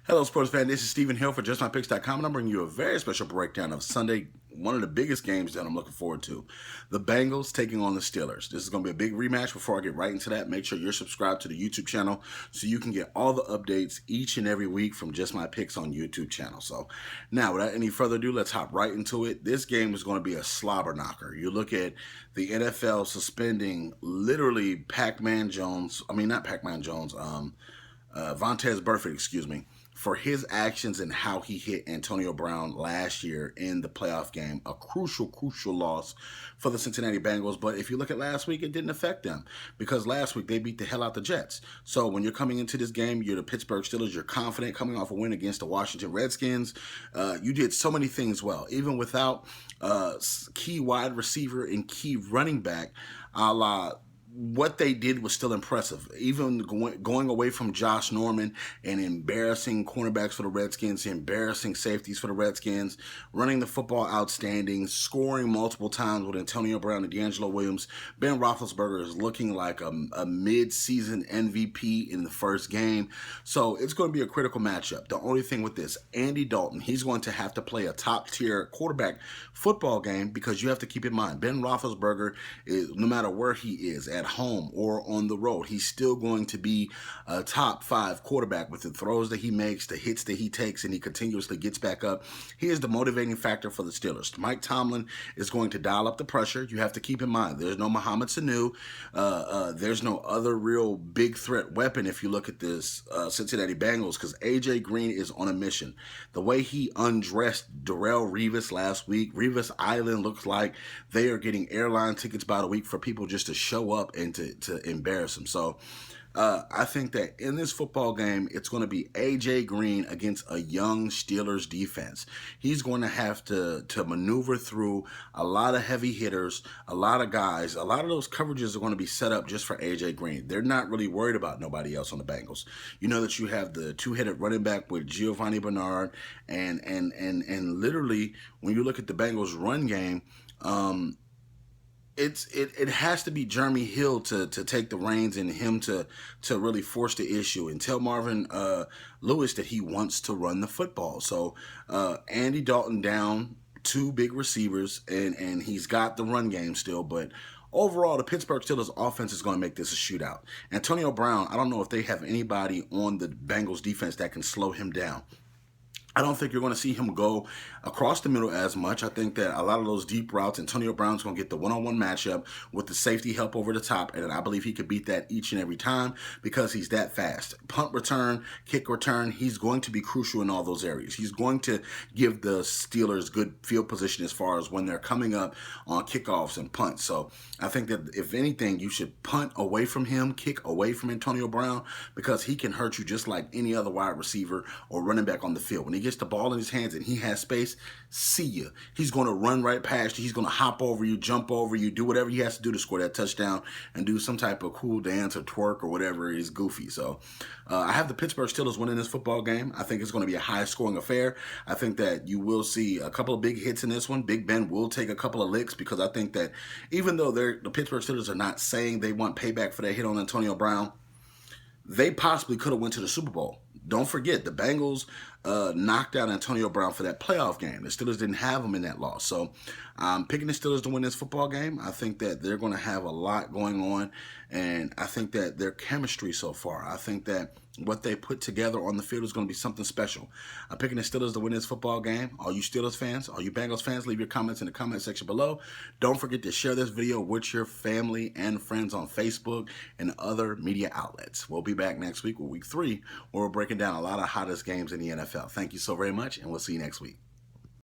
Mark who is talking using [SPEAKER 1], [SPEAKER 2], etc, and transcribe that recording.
[SPEAKER 1] Hello, sports fan. This is Stephen Hill for JustMyPicks.com, and I'm bringing you a very special breakdown of Sunday, one of the biggest games that I'm looking forward to. The Bengals taking on the Steelers. This is going to be a big rematch. Before I get right into that, make sure you're subscribed to the YouTube channel so you can get all the updates each and every week from Just My Picks on YouTube channel. So now, without any further ado, let's hop right into it. This game is going to be a slobber knocker. You look at the NFL suspending literally Pac-Man Jones. I mean, not Pac-Man Jones. Vontaze Burfict, excuse me, for his actions and how he hit Antonio Brown last year in the playoff game. A crucial loss for the Cincinnati Bengals. But if you look at last week, it didn't affect them because last week they beat the hell out the Jets. So when you're coming into this game, you're the Pittsburgh Steelers, you're confident coming off a win against the Washington Redskins. You did so many things well, even without key wide receiver and key running back, a la what they did was still impressive. Even going away from Josh Norman and embarrassing cornerbacks for the Redskins, embarrassing safeties for the Redskins, running the football outstanding, scoring multiple times with Antonio Brown and D'Angelo Williams. Ben Roethlisberger is looking like a mid-season MVP in the first game. So it's going to be a critical matchup. The only thing with this, Andy Dalton, he's going to have to play a top-tier quarterback football game because you have to keep in mind, Ben Roethlisberger, no matter where he is, at home or on the road, he's still going to be a top 5 quarterback with the throws that he makes, the hits that he takes, and he continuously gets back up. He is the motivating factor for the Steelers. Mike Tomlin is going to dial up the pressure. You have to keep in mind, there's no Mohamed Sanu. There's no other real big threat weapon if you look at this Cincinnati Bengals, because A.J. Green is on a mission. The way he undressed Darrelle Revis last week, Revis Island looks like they are getting airline tickets by the week for people just to show up and to embarrass him. So I think that in this football game, it's going to be A.J. Green against a young Steelers defense. He's going to have to maneuver through a lot of heavy hitters, a lot of guys. A lot of those coverages are going to be set up just for A.J. Green. They're not really worried about nobody else on the Bengals. You know that you have the two-headed running back with Giovanni Bernard, and literally when you look at the Bengals run game, it has to be Jeremy Hill to take the reins and him to really force the issue and tell Marvin Lewis that he wants to run the football. So Andy Dalton down 2 big receivers, and he's got the run game still, but overall, the Pittsburgh Steelers offense is going to make this a shootout. Antonio Brown, I don't know if they have anybody on the Bengals defense that can slow him down. I don't think you're going to see him go across the middle as much. I think that a lot of those deep routes, Antonio Brown's going to get the one-on-one matchup with the safety help over the top, and I believe he could beat that each and every time because he's that fast. Punt return, kick return, he's going to be crucial in all those areas. He's going to give the Steelers good field position as far as when they're coming up on kickoffs and punts. So I think that if anything, you should punt away from him, kick away from Antonio Brown, because he can hurt you just like any other wide receiver or running back on the field. When he gets the ball in his hands and he has space, see ya. He's going to run right past you. He's going to hop over you, jump over you, do whatever he has to do to score that touchdown and do some type of cool dance or twerk or whatever is goofy. So I have the Pittsburgh Steelers winning this football game. I think it's going to be a high-scoring affair. I think that you will see a couple of big hits in this one. Big Ben will take a couple of licks because I think that even though the Pittsburgh Steelers are not saying they want payback for their hit on Antonio Brown, they possibly could have went to the Super Bowl. Don't forget, the Bengals knocked out Antonio Brown for that playoff game. The Steelers didn't have him in that loss. So I'm picking the Steelers to win this football game. I think that they're going to have a lot going on, and I think that their chemistry so far, I think that what they put together on the field is going to be something special. I'm picking the Steelers to win this football game. All you Steelers fans, all you Bengals fans, leave your comments in the comment section below. Don't forget to share this video with your family and friends on Facebook and other media outlets. We'll be back next week with week 3, where we're breaking down a lot of hottest games in the NFL. Thank you so very much, and we'll see you next week.